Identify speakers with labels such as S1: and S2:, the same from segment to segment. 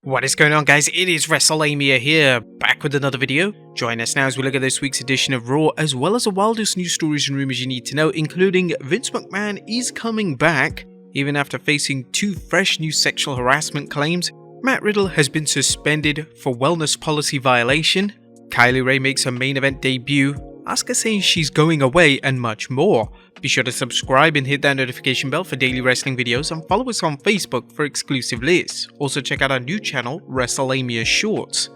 S1: What is going on, guys? It is Wrestlelamia here, back with another video. Join us now as we look at this week's edition of Raw, as well as the wildest news stories and rumors you need to know, including Vince McMahon is coming back, even after facing two fresh new sexual harassment claims. Matt Riddle has been suspended for wellness policy violation. Kylie Rae makes her main event debut. Asuka saying she's going away, and much more. Be sure to subscribe and hit that notification bell for daily wrestling videos, and follow us on Facebook for exclusive lists. Also check out our new channel, Wrestlelamia Shorts.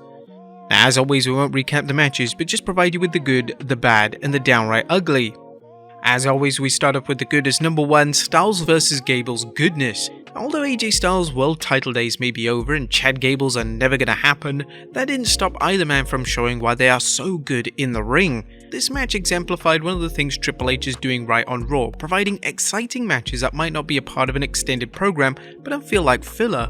S1: Now, as always, we won't recap the matches, but just provide you with the good, the bad, and the downright ugly. As always, we start off with the good as number 1, Styles vs Gable's goodness. Although AJ Styles' world title days may be over and Chad Gables are never gonna happen, that didn't stop either man from showing why they are so good in the ring. This match exemplified one of the things Triple H is doing right on Raw, providing exciting matches that might not be a part of an extended program, but don't feel like filler.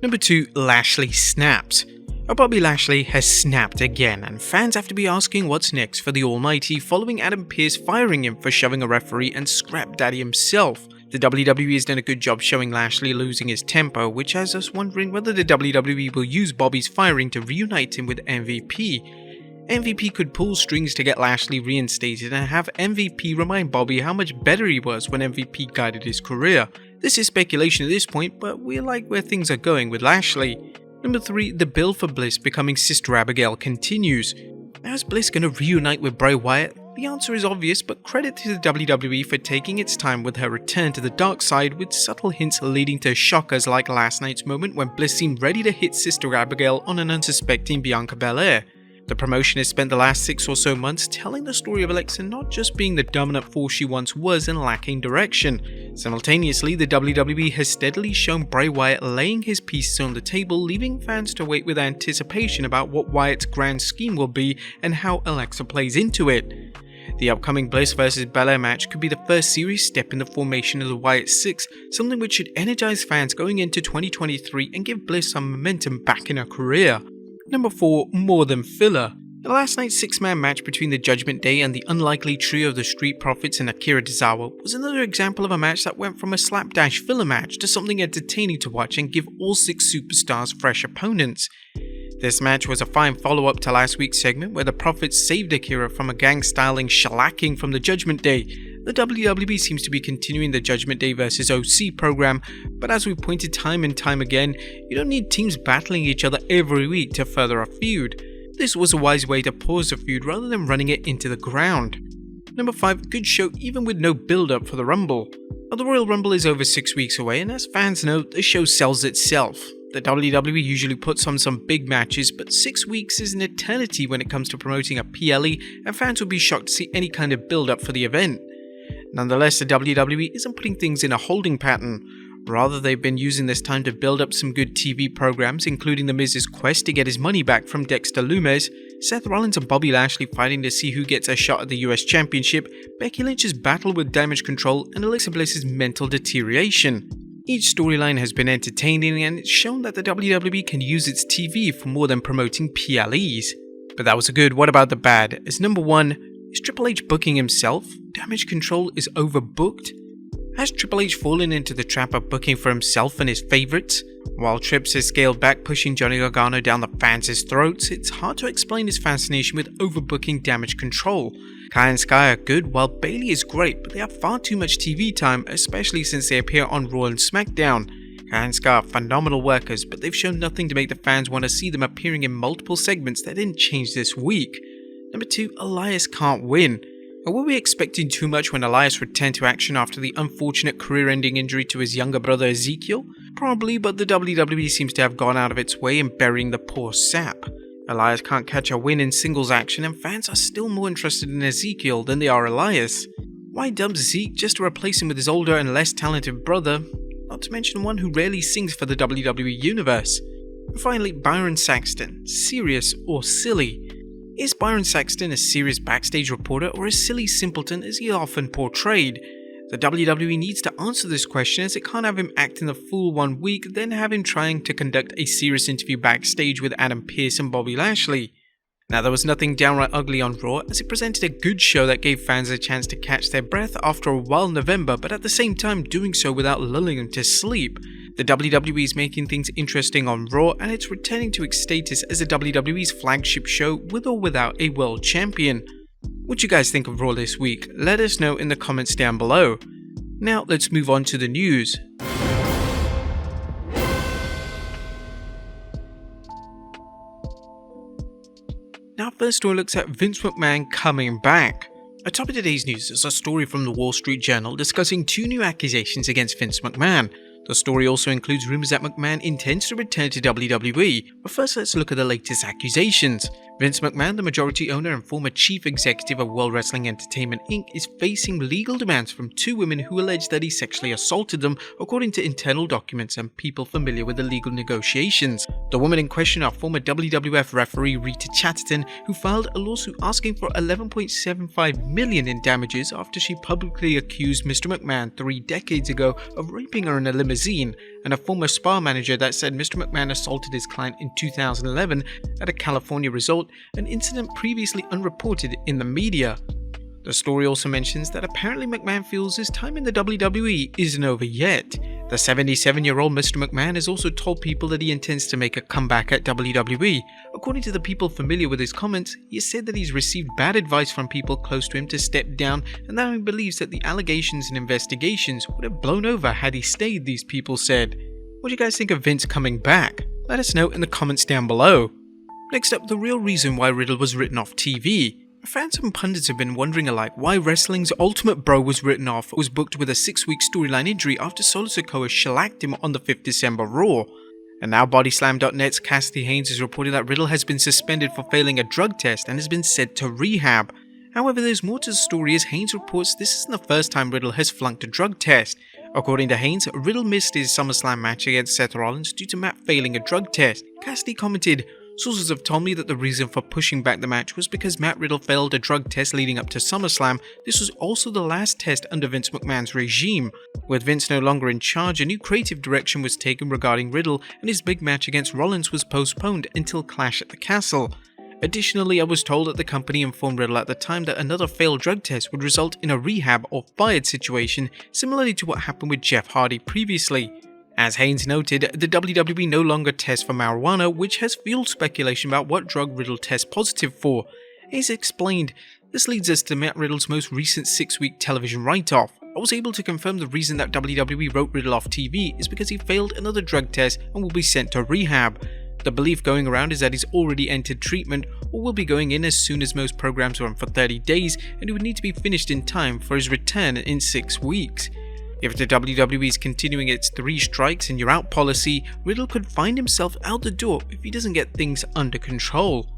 S1: Number 2, Lashley snaps. Bobby Lashley has snapped again, and fans have to be asking what's next for the Almighty following Adam Pearce firing him for shoving a referee and Scrap Daddy himself. The WWE has done a good job showing Lashley losing his temper, which has us wondering whether the WWE will use Bobby's firing to reunite him with MVP. MVP could pull strings to get Lashley reinstated and have MVP remind Bobby how much better he was when MVP guided his career. This is speculation at this point, but we like where things are going with Lashley. Number 3, the build for Bliss becoming Sister Abigail continues. Now, is Bliss going to reunite with Bray Wyatt? The answer is obvious, but credit to the WWE for taking its time with her return to the dark side, with subtle hints leading to shockers like last night's moment when Bliss seemed ready to hit Sister Abigail on an unsuspecting Bianca Belair. The promotion has spent the last 6 or so months telling the story of Alexa not just being the dominant force she once was and lacking direction. Simultaneously, the WWE has steadily shown Bray Wyatt laying his pieces on the table, leaving fans to wait with anticipation about what Wyatt's grand scheme will be and how Alexa plays into it. The upcoming Bliss vs Belair match could be the first serious step in the formation of the Wyatt Six, something which should energize fans going into 2023 and give Bliss some momentum back in her career. Number 4, more than filler. The last night's 6-man match between the Judgment Day and the unlikely trio of the Street Profits and Akira Tozawa was another example of a match that went from a slapdash filler match to something entertaining to watch and give all 6 superstars fresh opponents. This match was a fine follow-up to last week's segment where the Profits saved Akira from a gang-styling shellacking from the Judgment Day. The WWE seems to be continuing the Judgment Day vs OC program, but as we've pointed time and time again, you don't need teams battling each other every week to further a feud. This was a wise way to pause the feud rather than running it into the ground. Number 5, good show even with no build-up for the Rumble. Now, the Royal Rumble is over 6 weeks away, and as fans know, the show sells itself. The WWE usually puts on some big matches, but 6 weeks is an eternity when it comes to promoting a PLE, and fans would be shocked to see any kind of build-up for the event. Nonetheless, the WWE isn't putting things in a holding pattern. Rather, they've been using this time to build up some good TV programs, including The Miz's quest to get his money back from Dexter Lumis, Seth Rollins and Bobby Lashley fighting to see who gets a shot at the US Championship, Becky Lynch's battle with Damage Control, and Alexa Bliss's mental deterioration. Each storyline has been entertaining, and it's shown that the WWE can use its TV for more than promoting PLEs. But that was a good. What about the bad? As number 1, is Triple H booking himself? Damage Control is overbooked? Has Triple H fallen into the trap of booking for himself and his favourites? While Trips has scaled back pushing Johnny Gargano down the fans' throats, it's hard to explain his fascination with overbooking Damage Control. Kai and Sky are good, while Bayley is great, but they have far too much TV time, especially since they appear on Raw and SmackDown. Kai and Sky are phenomenal workers, but they've shown nothing to make the fans want to see them appearing in multiple segments that didn't change this week. Number 2, Elias can't win. Or were we expecting too much when Elias returned to action after the unfortunate career-ending injury to his younger brother Ezekiel? Probably, but the WWE seems to have gone out of its way in burying the poor sap. Elias can't catch a win in singles action, and fans are still more interested in Ezekiel than they are Elias. Why dub Zeke just to replace him with his older and less talented brother? Not to mention one who rarely sings for the WWE Universe. And finally, Byron Saxton, serious or silly? Is Byron Saxton a serious backstage reporter or a silly simpleton as he often portrayed? The WWE needs to answer this question, as it can't have him acting the fool one week, then have him trying to conduct a serious interview backstage with Adam Pearce and Bobby Lashley. Now, there was nothing downright ugly on Raw, as it presented a good show that gave fans a chance to catch their breath after a wild November, but at the same time doing so without lulling them to sleep. The WWE is making things interesting on Raw, and it's returning to its status as the WWE's flagship show with or without a world champion. What do you guys think of Raw this week? Let us know in the comments down below. Now let's move on to the news. Now first story looks at Vince McMahon coming back. Atop of today's news is a story from the Wall Street Journal discussing 2 new accusations against Vince McMahon. The story also includes rumors that McMahon intends to return to WWE, but first let's look at the latest accusations. Vince McMahon, the majority owner and former chief executive of World Wrestling Entertainment Inc., is facing legal demands from 2 women who allege that he sexually assaulted them, according to internal documents and people familiar with the legal negotiations. The women in question are former WWF referee Rita Chatterton, who filed a lawsuit asking for $11.75 million in damages after she publicly accused Mr. McMahon 3 decades ago of raping her in a limousine, and a former spa manager that said Mr. McMahon assaulted his client in 2011 at a California resort, an incident previously unreported in the media. The story also mentions that apparently McMahon feels his time in the WWE isn't over yet. The 77-year-old Mr. McMahon has also told people that he intends to make a comeback at WWE. According to the people familiar with his comments, he has said that he's received bad advice from people close to him to step down, and that he believes that the allegations and investigations would have blown over had he stayed, these people said. What do you guys think of Vince coming back? Let us know in the comments down below. Next up, the real reason why Riddle was written off TV. Fans and pundits have been wondering alike why wrestling's ultimate bro was written off, was booked with a 6-week storyline injury after Solo Sikoa shellacked him on the 5th December Raw. And now BodySlam.net's Cassidy Haynes is reporting that Riddle has been suspended for failing a drug test and has been sent to rehab. However, there's more to the story, as Haynes reports this isn't the first time Riddle has flunked a drug test. According to Haynes, Riddle missed his SummerSlam match against Seth Rollins due to Matt failing a drug test. Cassidy commented, "Sources have told me that the reason for pushing back the match was because Matt Riddle failed a drug test leading up to SummerSlam. This was also the last test under Vince McMahon's regime. With Vince no longer in charge, a new creative direction was taken regarding Riddle, and his big match against Rollins was postponed until Clash at the Castle. Additionally, I was told that the company informed Riddle at the time that another failed drug test would result in a rehab or fired situation, similarly to what happened with Jeff Hardy previously." As Haynes noted, the WWE no longer tests for marijuana, which has fueled speculation about what drug Riddle tests positive for. Haynes explained, "This leads us to Matt Riddle's most recent 6-week television write-off. I was able to confirm the reason that WWE wrote Riddle off TV is because he failed another drug test and will be sent to rehab. The belief going around is that he's already entered treatment or will be going in as soon as most programs run for 30 days, and he would need to be finished in time for his return in 6 weeks. If the WWE is continuing its 3 strikes and you're out policy, Riddle could find himself out the door if he doesn't get things under control."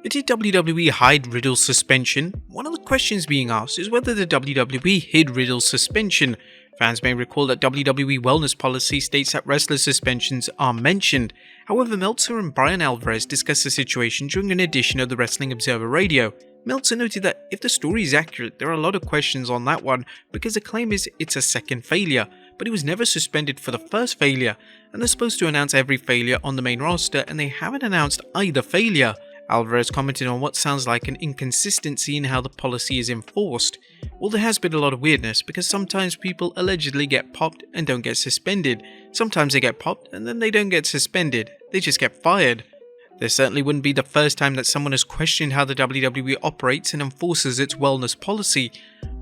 S1: Did WWE hide Riddle's suspension? One of the questions being asked is whether the WWE hid Riddle's suspension. Fans may recall that WWE wellness policy states that wrestlers' suspensions are mentioned. However, Meltzer and Brian Alvarez discussed the situation during an edition of the Wrestling Observer Radio. Meltzer noted that if the story is accurate, there are a lot of questions on that one, because the claim is it's a second failure, but he was never suspended for the first failure, and they're supposed to announce every failure on the main roster, and they haven't announced either failure. Alvarez commented on what sounds like an inconsistency in how the policy is enforced. "Well, there has been a lot of weirdness, because sometimes people allegedly get popped and don't get suspended. Sometimes they get popped and then they don't get suspended, they just get fired. This certainly wouldn't be the first time that someone has questioned how the WWE operates and enforces its wellness policy."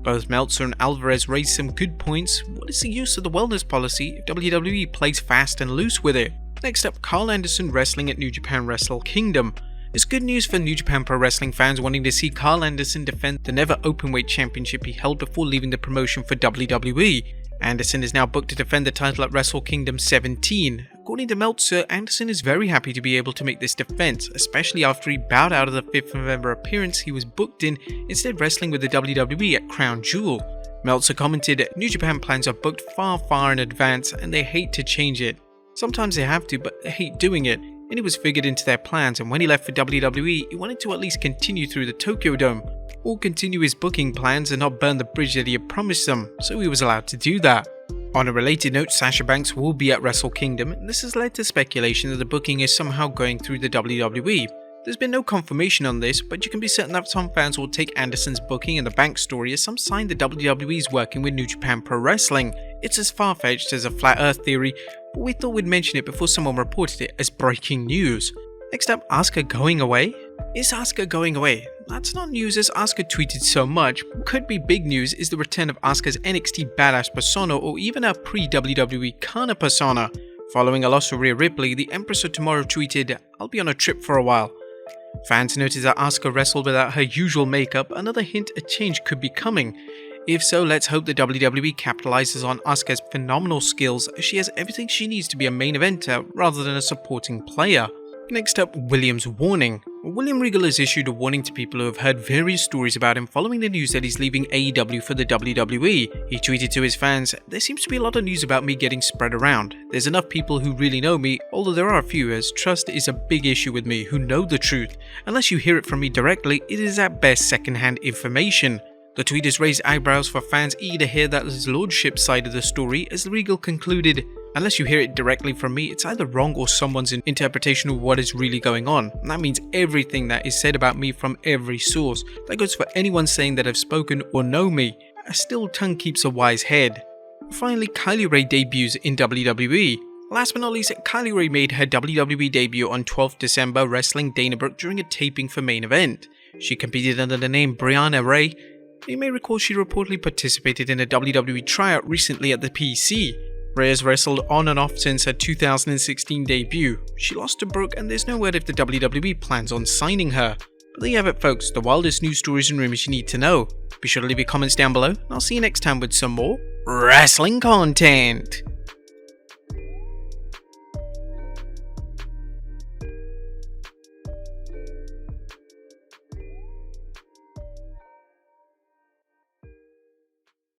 S1: Both Meltzer and Alvarez raised some good points. What is the use of the wellness policy if WWE plays fast and loose with it? Next up, Karl Anderson wrestling at New Japan Wrestle Kingdom. It's good news for New Japan Pro Wrestling fans wanting to see Karl Anderson defend the never openweight championship he held before leaving the promotion for WWE. Anderson is now booked to defend the title at Wrestle Kingdom 17. According to Meltzer, Anderson is very happy to be able to make this defense, especially after he bowed out of the 5th November appearance he was booked in, instead wrestling with the WWE at Crown Jewel. Meltzer commented, "New Japan plans are booked far in advance and they hate to change it. Sometimes they have to, but they hate doing it. And it was figured into their plans, and when he left for WWE, he wanted to at least continue through the Tokyo Dome, or continue his booking plans and not burn the bridge that he had promised them, so he was allowed to do that." On a related note, Sasha Banks will be at Wrestle Kingdom, and this has led to speculation that the booking is somehow going through the WWE. There's been no confirmation on this, but you can be certain that some fans will take Anderson's booking and the Banks story as some sign the WWE is working with New Japan Pro Wrestling. It's as far-fetched as a flat earth theory, but we thought we'd mention it before someone reported it as breaking news. Next up, Asuka going away? Is Asuka going away? That's not news as Asuka tweeted so much. What could be big news is the return of Asuka's NXT badass persona or even her pre-WWE Kana persona. Following a loss to Rhea Ripley, the Empress of Tomorrow tweeted, "I'll be on a trip for a while." Fans noticed that Asuka wrestled without her usual makeup, another hint a change could be coming. If so, let's hope the WWE capitalizes on Asuka's phenomenal skills as she has everything she needs to be a main eventer rather than a supporting player. Next up, William's warning. William Regal has issued a warning to people who have heard various stories about him following the news that he's leaving AEW for the WWE. He tweeted to his fans, "There seems to be a lot of news about me getting spread around. There's enough people who really know me, although there are a few, as trust is a big issue with me, who know the truth. Unless you hear it from me directly, it is at best secondhand information." The tweet has raised eyebrows for fans eager to hear that his lordship's side of the story, as Regal concluded, "Unless you hear it directly from me, it's either wrong or someone's interpretation of what is really going on. And that means everything that is said about me from every source. That goes for anyone saying that have spoken or know me. A still tongue keeps a wise head." Finally, Kylie Rae debuts in WWE. Last but not least, Kylie Rae made her WWE debut on 12th December wrestling Dana Brooke during a taping for Main Event. She competed under the name Brianna Ray. You may recall she reportedly participated in a WWE tryout recently at the PC. Ray has wrestled on and off since her 2016 debut. She lost to Brooke and there's no word if the WWE plans on signing her. But there you have it folks, the wildest news stories and rumors you need to know. Be sure to leave your comments down below and I'll see you next time with some more wrestling content.